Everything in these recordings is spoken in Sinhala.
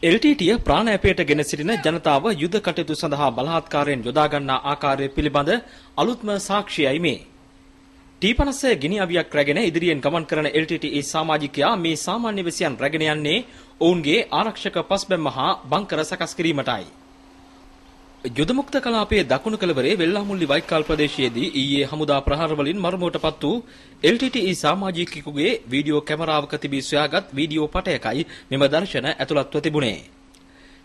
එල්ටීටීය ප්‍රාණයපයට ගෙන සිටින ජනතාව යුද කටයුතු සඳහා බලහත්කාරයෙන් යොදා ගන්නා ආකාරය පිළිබඳ අලුත්ම සාක්ෂියයි මේ. T50 ගිනි අවියක් රැගෙන ඉදිරියෙන් ගමන් කරන එල්ටීටී සමාජිකයා මේ සාමාන්‍ය වැසියන් රැගෙන යන්නේ ඔවුන්ගේ ආරක්ෂක පස්බැම්ම හා බංකර සකස් කිරීමටයි. යුදමුක්ත කලාපයේ දකුණු කළවරේ වෙල්ලාමුල්ලි වයිකාල් ප්‍රදේශයේදී ඊයේ හමුදා ප්‍රහාර වලින් මරමුවටපත් වූ එල්ටීටී සමාජිකයෙකුගේ වීඩියෝ කැමරාවක තිබී සොයාගත් වීඩියෝ පටයකයි මෙම දර්ශන ඇතුළත්ව තිබුණේ.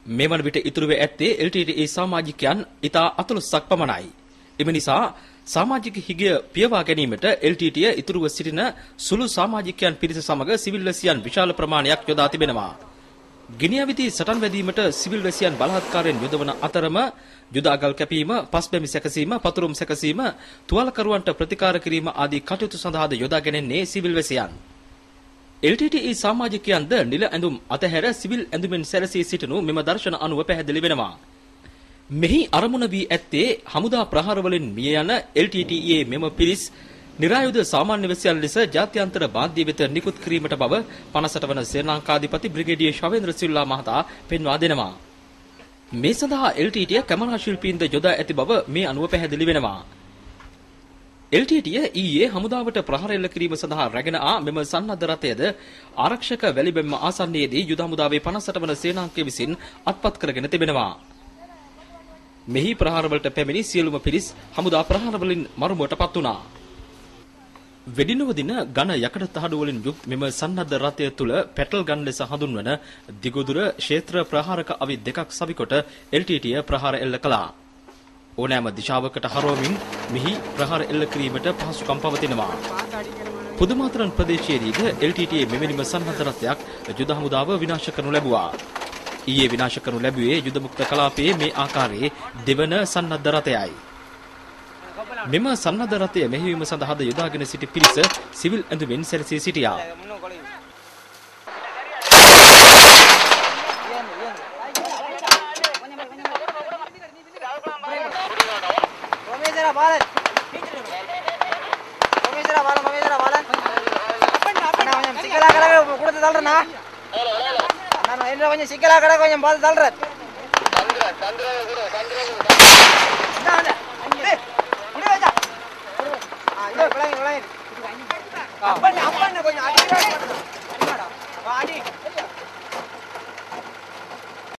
මේ වන විට ඉතුරුව ඇත්තේ එල්ටීටී සමාජිකයන් ඉතා අතලොස්සක් පමණයි. එම නිසා සමාජික හිගය පියවා ගැනීමට එල්ටීටීය ඉතුරුව සිටින සුළු සමාජිකයන් පිරිස සමග සිවිල් වැසියන් විශාල ප්‍රමාණයක් යොදා තිබෙනවා. ගිනිඅවිති සටන් වැදීමට සිවිල් වැසියන් බලහත්කාරයෙන් යොදවන අතරම යුදාගල් කැපීම, පස්බැමි සැකසීම, පතුරුම් සැකසීම, තුවාලකරුවන්ට ප්‍රතිකාර කිරීම ආදී කටයුතු සඳහාද යොදා ගැනෙන්නේ සිවිල් වැසියන්. එල්ටීටී සමාජිකයන්ද නිල ඇඳුම් අතහැර සිවිල් ඇඳුමෙන් සැරසී සිටිනු මෙම දර්ශන අනුව පැහැදිලි වෙනවා. මෙහි අරමුණ වී ඇත්තේ හමුදා ප්‍රහාර වලින් මිය යන එල්ටීටීයේ මෙම පිරිස් නිරායුධ සාමාන්‍ය වැසියන් ලෙස ජාත්‍යන්තර මාධ්‍ය වෙත නිකුත් කිරීමට බව 58 වන ශ්‍රී ලංකාධිපති බ්‍රිගේඩියර් ශවේන්ද්‍ර සිල්වා මහතා පෙන්වා දෙනවා. මේ සඳහා එල්ටීටීය කැමරා ශිල්පීන්ද යොදා ඇති බව මේ අනුව පැහැදිලි වෙනවා. එල්ටීටීය ඊයේ හමුදාවට ප්‍රහාර එල්ල කිරීම සඳහා රැගෙන ආ මෙම සන්නද්ධ රථයද ආරක්ෂක වැලිබැම්ම ආසන්නයේදී යුද හමුදාවේ 58 වන සේනාංකය විසින් අත්පත් කරගෙන තිබෙනවා. මෙහි ප්‍රහාර වලට පැමිණි සියලුම පිරිස් හමුදා ප්‍රහාර වලින් මරුමුවටපත් වුණා. වෙඩිනවදින ඝන යකඩ තහඩු වලින් යුක්ත මෙම සන්නද්ධ රථය තුල පැටල් ගන් ලෙස හඳුන්වන දිගුදුර ක්ෂේත්‍ර ප්‍රහාරක අවි දෙකක් සවිකොට එල්ටීටීය ප්‍රහාර එල්ල කළා. ඕනෑම දිශාවකට හරවමින් මෙහි ප්‍රහාර එල්ල කිරීමට පහසුකම් පවතිනවා. පුදුමාතරන් ප්‍රදේශයේදීද එල්ටීටීයේ මෙවැනිම සන්නද්ධ රථයක් යුද හමුදාව විනාශ කරනු ලැබුවා. ඊයේ විනාශ කරනු ලැබුවේ යුද මුක්ත කලාපයේ මේ ආකාරයේ දෙවන සන්නද්ධ රථයයි. මෙම සන්නද්ධ රථය මෙහෙයවීම සඳහාද යොදාගෙන සිටි පිරිස සිවිල් ඇඳුමින් සැරසී සිටියා. Nah, ini namanya sikila kadang-kadang yang bal dalrat.